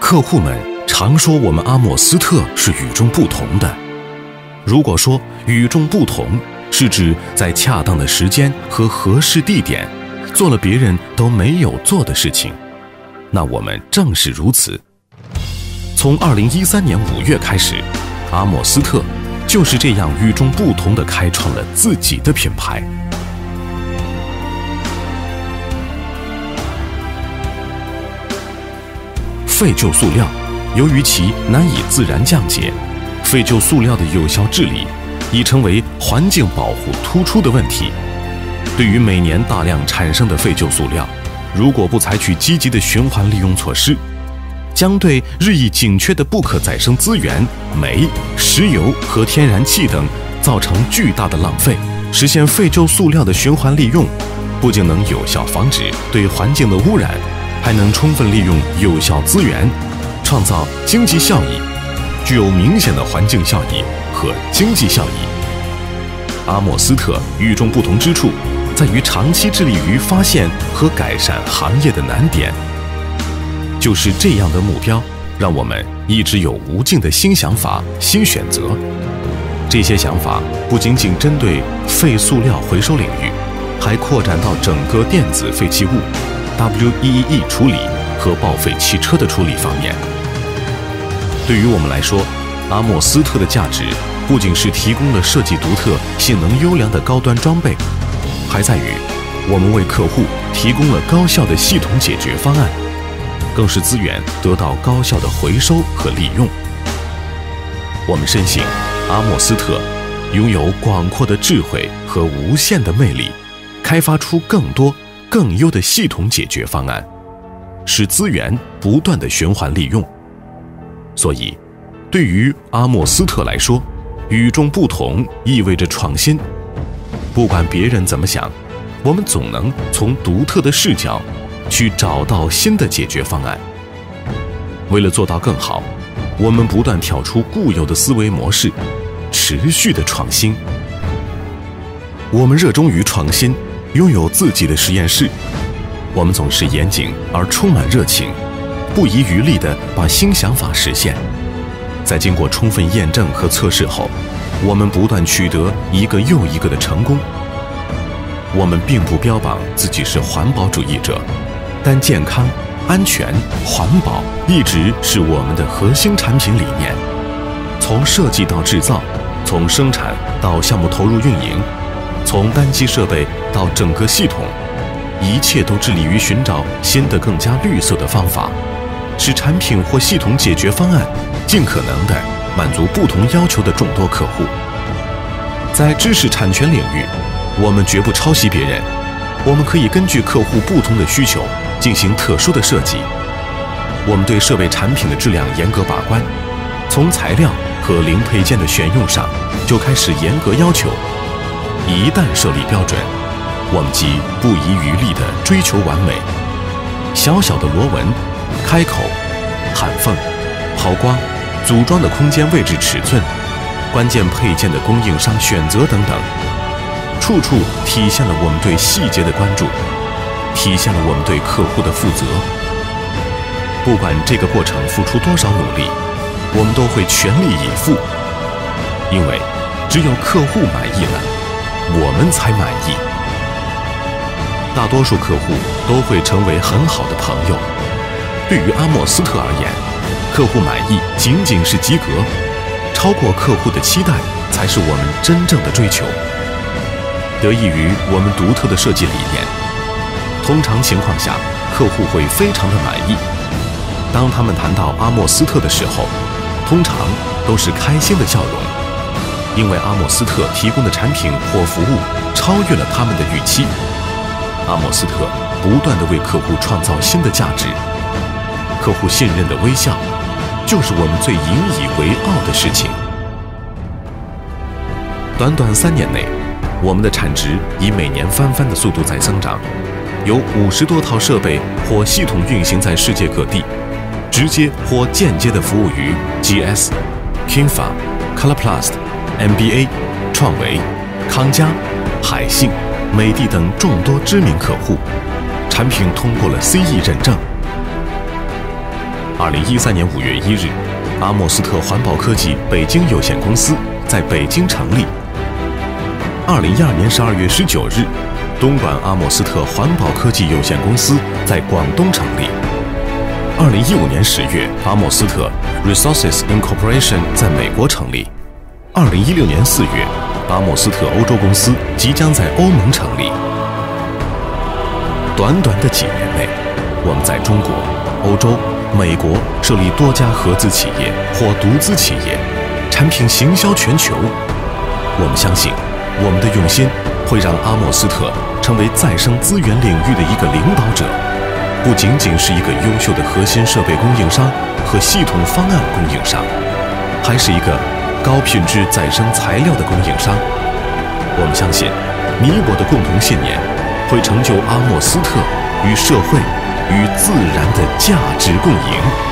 客户们常说我们阿莫斯特是与众不同的。如果说与众不同是指在恰当的时间和合适地点做了别人都没有做的事情，那我们正是如此。从2013年5月开始，阿莫斯特就是这样与众不同地开创了自己的品牌。废旧塑料，由于其难以自然降解，废旧塑料的有效治理已成为环境保护突出的问题。对于每年大量产生的废旧塑料，如果不采取积极的循环利用措施，将对日益紧缺的不可再生资源煤、石油和天然气等造成巨大的浪费。实现废旧塑料的循环利用，不仅能有效防止对环境的污染，还能充分利用有效资源，创造经济效益，具有明显的环境效益和经济效益。阿莫斯特与众不同之处在于长期致力于发现和改善行业的难点。就是这样的目标，让我们一直有无尽的新想法、新选择。这些想法不仅仅针对废塑料回收领域，还扩展到整个电子废弃物、WEEE 处理和报废汽车的处理方面。对于我们来说，阿莫斯特的价值不仅是提供了设计独特、性能优良的高端装备，还在于我们为客户提供了高效的系统解决方案，更使资源得到高效的回收和利用。我们深信，阿莫斯特拥有广阔的智慧和无限的魅力，开发出更多更优的系统解决方案，使资源不断的循环利用。所以，对于阿莫斯特来说，与众不同意味着创新。不管别人怎么想，我们总能从独特的视角去找到新的解决方案。为了做到更好，我们不断跳出固有的思维模式，持续的创新。我们热衷于创新，拥有自己的实验室。我们总是严谨而充满热情，不遗余力地把新想法实现。在经过充分验证和测试后，我们不断取得一个又一个的成功。我们并不标榜自己是环保主义者，但健康、安全、环保一直是我们的核心产品理念。从设计到制造，从生产到项目投入运营，从单机设备到整个系统，一切都致力于寻找新的更加绿色的方法，使产品或系统解决方案尽可能地满足不同要求的众多客户。在知识产权领域，我们绝不抄袭别人，我们可以根据客户不同的需求进行特殊的设计。我们对设备产品的质量严格把关，从材料和零配件的选用上就开始严格要求。一旦设立标准，我们即不遗余力地追求完美。小小的螺纹、开口、焊缝、抛光、组装的空间位置尺寸、关键配件的供应商选择等等，处处体现了我们对细节的关注，体现了我们对客户的负责。不管这个过程付出多少努力，我们都会全力以赴，因为只有客户满意了，我们才满意。大多数客户都会成为很好的朋友。对于阿莫斯特而言，客户满意仅仅是及格，超过客户的期待才是我们真正的追求。得益于我们独特的设计理念，通常情况下，客户会非常的满意。当他们谈到阿莫斯特的时候，通常都是开心的笑容，因为阿莫斯特提供的产品或服务超越了他们的预期。阿莫斯特不断地为客户创造新的价值，客户信任的微笑，就是我们最引以为傲的事情。短短3年内，我们的产值以每年翻番的速度在增长，有50多套设备或系统运行在世界各地，直接或间接的服务于 GS、Kinfa、Colorplast、MBA、创维、康佳、海信、美的等众多知名客户，产品通过了CE认证。2013年5月1日，阿莫斯特环保科技北京有限公司在北京成立。2012年12月19日，东莞阿莫斯特环保科技有限公司在广东成立。2015年10月，阿莫斯特 Resources Incorporation 在美国成立。2016年4月，阿莫斯特欧洲公司即将在欧盟成立。短短的几年内，我们在中国、欧洲、美国设立多家合资企业或独资企业，产品行销全球。我们相信，我们的用心会让阿莫斯特成为再生资源领域的一个领导者，不仅仅是一个优秀的核心设备供应商和系统方案供应商，还是一个高品质再生材料的供应商。我们相信，你我的共同信念会成就阿莫斯特与社会与自然的价值共赢。